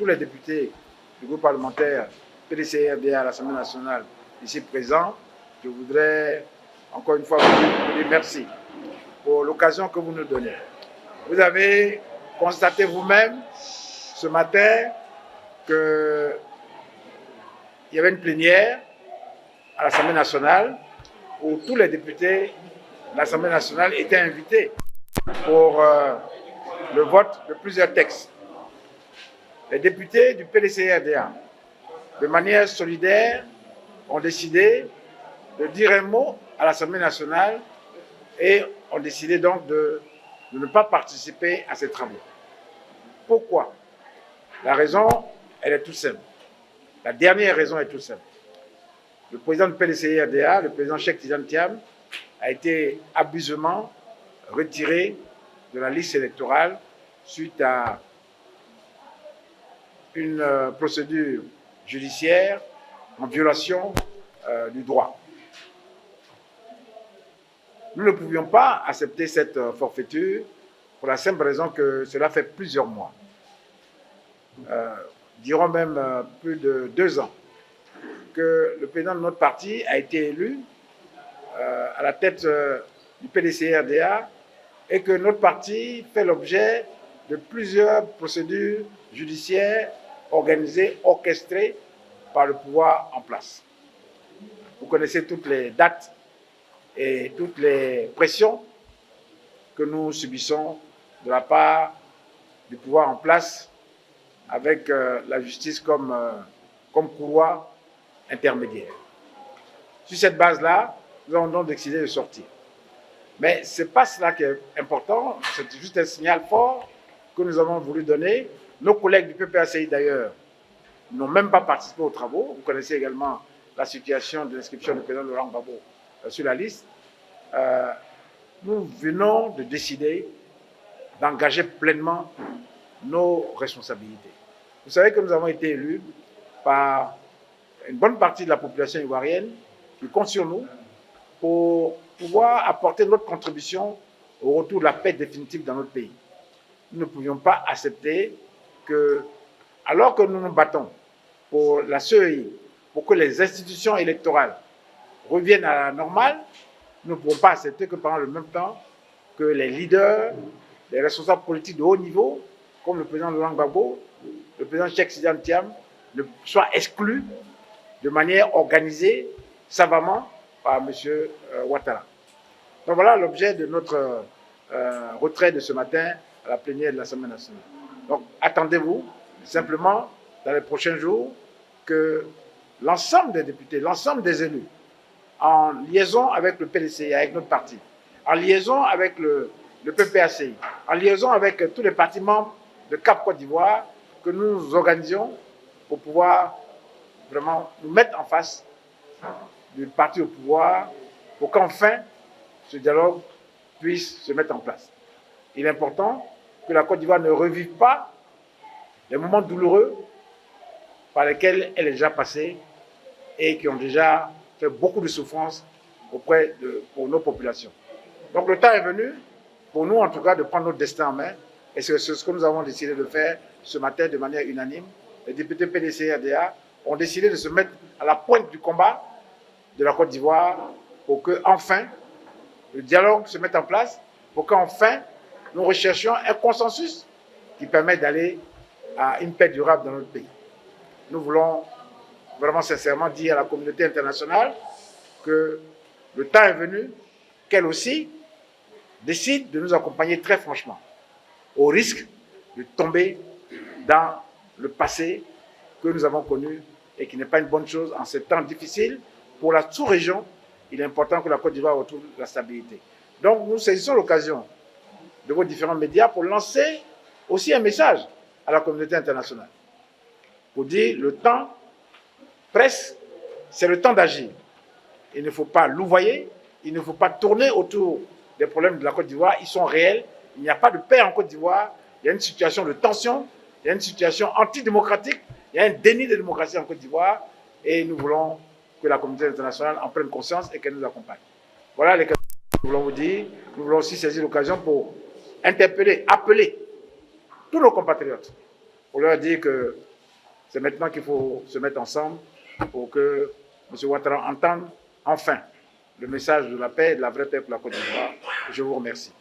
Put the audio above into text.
tous les députés du groupe parlementaire PDC-RDA à l'Assemblée nationale ici présents, je voudrais encore une fois vous dire merci pour l'occasion que vous nous donnez. Vous avez constaté vous-même ce matin qu'il y avait une plénière à l'Assemblée nationale où tous les députés de l'Assemblée nationale étaient invités pour le vote de plusieurs textes. Les députés du PDC-RDA, de manière solidaire, ont décidé de dire un mot à l'Assemblée nationale et ont décidé donc de ne pas participer à ces travaux. Pourquoi? La raison, elle est toute simple. La dernière raison est toute simple. Le président du PDC-RDA, le président Cheikh Tidiane Thiam, a été abusivement retiré de la liste électorale suite à une procédure judiciaire en violation du droit. Nous ne pouvions pas accepter cette forfaiture pour la simple raison que cela fait plusieurs mois, dirons même plus de 2 ans, que le président de notre parti a été élu à la tête du PDC-RDA et que notre parti fait l'objet de plusieurs procédures judiciaires organisées, orchestrées par le pouvoir en place. Vous connaissez toutes les dates et toutes les pressions que nous subissons de la part du pouvoir en place avec la justice comme courroie intermédiaire. Sur cette base-là, nous avons donc décidé de sortir. Mais ce n'est pas cela qui est important, c'est juste un signal fort que nous avons voulu donner. Nos collègues du PPACI d'ailleurs n'ont même pas participé aux travaux. Vous connaissez également la situation de l'inscription du président Laurent Gbagbo sur la liste. Nous venons de décider d'engager pleinement nos responsabilités. Vous savez que nous avons été élus par une bonne partie de la population ivoirienne qui compte sur nous pour pouvoir apporter notre contribution au retour de la paix définitive dans notre pays. Nous ne pouvions pas accepter que, alors que nous nous battons pour la CEI, pour que les institutions électorales reviennent à la normale, nous ne pouvons pas accepter que pendant le même temps, que les leaders, les responsables politiques de haut niveau, comme le président Laurent Gbagbo, le président Cheikh Tidiane Thiam, soient exclus de manière organisée, savamment, par M. Ouattara. Donc voilà l'objet de notre retrait de ce matin à la plénière de l'Assemblée nationale. Donc attendez-vous simplement dans les prochains jours que l'ensemble des députés, l'ensemble des élus, en liaison avec le PDCI, avec notre parti, en liaison avec le PPACI, en liaison avec tous les partis membres de Cap Côte d'Ivoire, que nous nous organisions pour pouvoir vraiment nous mettre en face du parti au pouvoir pour qu'enfin ce dialogue puisse se mettre en place. Il est important que la Côte d'Ivoire ne revive pas les moments douloureux par lesquels elle est déjà passée et qui ont déjà fait beaucoup de souffrance pour nos populations. Donc le temps est venu, pour nous en tout cas, de prendre notre destin en main et c'est ce que nous avons décidé de faire ce matin de manière unanime. Les députés PDC-RDA ont décidé de se mettre à la pointe du combat de la Côte d'Ivoire pour que, enfin, le dialogue se mette en place, pour qu'enfin, nous recherchions un consensus qui permet d'aller à une paix durable dans notre pays. Nous voulons vraiment sincèrement dire à la communauté internationale que le temps est venu qu'elle aussi décide de nous accompagner très franchement, au risque de tomber dans le passé que nous avons connu et qui n'est pas une bonne chose en ces temps difficiles. Pour la sous-région, il est important que la Côte d'Ivoire retrouve la stabilité. Donc nous saisissons l'occasion de vos différents médias pour lancer aussi un message à la communauté internationale. Pour dire le temps presse, c'est le temps d'agir. Il ne faut pas louvoyer, il ne faut pas tourner autour des problèmes de la Côte d'Ivoire. Ils sont réels, il n'y a pas de paix en Côte d'Ivoire, il y a une situation de tension, il y a une situation antidémocratique, il y a un déni de démocratie en Côte d'Ivoire et nous voulons que la communauté internationale en prenne conscience et qu'elle nous accompagne. Voilà les questions que nous voulons vous dire. Nous voulons aussi saisir l'occasion pour interpeller, appeler tous nos compatriotes pour leur dire que C'est maintenant qu'il faut se mettre ensemble pour que M. Ouattara entende enfin le message de la paix et de la vraie paix pour la Côte d'Ivoire. Je vous remercie.